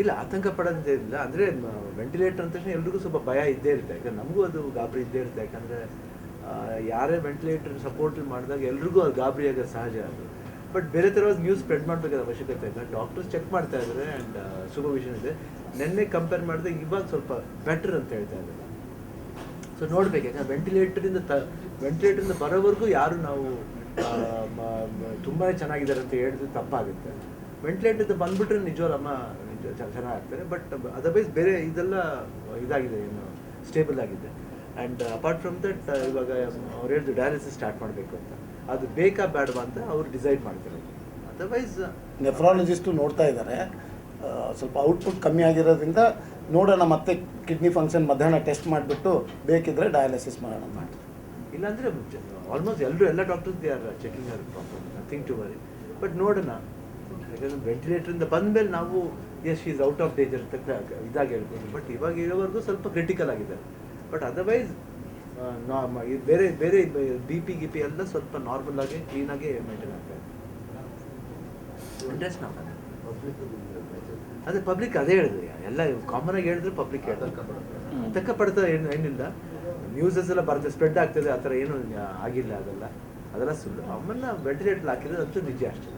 ಇಲ್ಲ ಆತಂಕ ಪಡೋದಿಲ್ಲ. ಅಂದರೆ ವೆಂಟಿಲೇಟರ್ ಅಂತ ತಕ್ಷಣ ಎಲ್ರಿಗೂ ಸ್ವಲ್ಪ ಭಯ ಇದ್ದೇ ಇರುತ್ತೆ. ಯಾಕಂದ್ರೆ ನಮಗೂ ಅದು ಗಾಬರಿ ಇದ್ದೇ ಇರುತ್ತೆ. ಯಾಕಂದರೆ ಯಾರೇ ವೆಂಟಿಲೇಟರ್ ಸಪೋರ್ಟ್ ಮಾಡಿದಾಗ ಎಲ್ರಿಗೂ ಅದು ಗಾಬರಿ ಆಗೋದು ಸಹಜ. ಅದು ಬಟ್ ಬೇರೆ ಥರವಾದ ನ್ಯೂಸ್ ಸ್ಪ್ರೆಡ್ ಮಾಡಬೇಕಾದ ಅವಶ್ಯಕತೆ ಇಲ್ಲ. ಡಾಕ್ಟರ್ಸ್ ಚೆಕ್ ಮಾಡ್ತಾ ಇದ್ದಾರೆ ಆ್ಯಂಡ್ ಸೂಪರ್ವಿಷನ್ ಇದೆ. ನೆನ್ನೆ ಕಂಪೇರ್ ಮಾಡಿದಾಗ ಇವಾಗ ಸ್ವಲ್ಪ ಬೆಟ್ರ್ ಅಂತ ಹೇಳ್ತಾ ಇದ್ದಾರೆ. ಸೊ ನೋಡ್ಬೇಕು, ಯಾಕಂದ್ರೆ ವೆಂಟಿಲೇಟರಿಂದ ಬರೋವರೆಗೂ ಯಾರು ನಾವು ತುಂಬಾ ಚೆನ್ನಾಗಿದ್ದಾರೆ ಅಂತ ಹೇಳಿದ್ರೆ ತಪ್ಪಾಗುತ್ತೆ. ವೆಂಟಿಲೇಟರ್ ಬಂದ್ಬಿಟ್ರೆ ನಿಜವಲ್ಲಮ್ಮ ಚೆನ್ನಾಗ್ತಾರೆ. ಬಟ್ ಅದರ್ವೈಸ್ ಬೇರೆ ಇದೆಲ್ಲ ಇದಾಗಿದೆ, ಏನು ಸ್ಟೇಬಲ್ ಆಗಿದೆ. ಆ್ಯಂಡ್ ಅಪಾರ್ಟ್ ಫ್ರಮ್ ದಟ್ ಇವಾಗ ಅವ್ರು ಹೇಳಿದ್ರು ಡಯಾಲಿಸಿಸ್ ಸ್ಟಾರ್ಟ್ ಮಾಡಬೇಕು ಅಂತ. ಅದು ಬೇಕಾ ಬೇಡವಾ ಅಂತ ಅವ್ರು ಡಿಸೈಡ್ ಮಾಡ್ತಾರೆ. ಅದರ್ವೈಸ್ ನೆಫ್ರಾಲಜಿಸ್ಟು ನೋಡ್ತಾ ಇದ್ದಾರೆ. ಸ್ವಲ್ಪ ಔಟ್ಪುಟ್ ಕಮ್ಮಿ ಆಗಿರೋದ್ರಿಂದ ನೋಡೋಣ, ಮತ್ತೆ ಕಿಡ್ನಿ ಫಂಕ್ಷನ್ ಮಧ್ಯಾಹ್ನ ಟೆಸ್ಟ್ ಮಾಡಿಬಿಟ್ಟು ಬೇಕಿದ್ರೆ ಡಯಾಲಿಸಿಸ್ ಮಾಡೋಣ ಮಾಡಿ. ಇಲ್ಲಾಂದರೆ ಆಲ್ಮೋಸ್ಟ್ ಎಲ್ಲ doctors they are checking our problem, nothing to worry. But ನೋಡೋಣ, ಯಾಕಂದರೆ ವೆಂಟಿಲೇಟರಿಂದ ಬಂದಮೇಲೆ ನಾವು ಎಸ್ ಈಸ್ ಔಟ್ ಆಫ್ ಡೇಂಜರ್ ಅಂತ ಇದಾಗಿ ಹೇಳ್ಬೋದು. ಬಟ್ ಇವಾಗ ಇರೋವರೆಗೂ ಸ್ವಲ್ಪ ಕ್ರಿಟಿಕಲ್ ಆಗಿದ್ದಾರೆ. ಬಟ್ ಅದರ್ವೈಸ್ ಬೇರೆ ಬೇರೆ BP ಎಲ್ಲ ಸ್ವಲ್ಪ ನಾರ್ಮಲ್ ಆಗಿ ಕ್ಲೀನಾಗಿ ಮೇಂಟೈನ್ ಆಗ್ತಾ ಇದೆ. ಇಂಟ್ರೆಸ್ಟ್ ನಾವು ಅದೇ ಪಬ್ಲಿಕ್ ಅದೇ ಹೇಳಿದ್ರು, ಎಲ್ಲ ಕಾಮನ್ ಆಗಿ ಹೇಳಿದ್ರೆ ಪಬ್ಲಿಕ್ ತಕ್ಕ ಪಡ್ತಾ ಏನಿಲ್ಲ. ನ್ಯೂಸಸ್ ಎಲ್ಲ ಬರ್ತದೆ, ಸ್ಪ್ರೆಡ್ ಆಗ್ತದೆ, ಆ ಥರ ಏನೂ ಆಗಿಲ್ಲ. ಅದೆಲ್ಲ ಸುಳ್ಳು. ಆಮೇಲೆ ವೆಂಟಿಲೇಟರ್ ಹಾಕಿರೋದು ಅಂತೂ ನಿಜ ಅಷ್ಟೇ.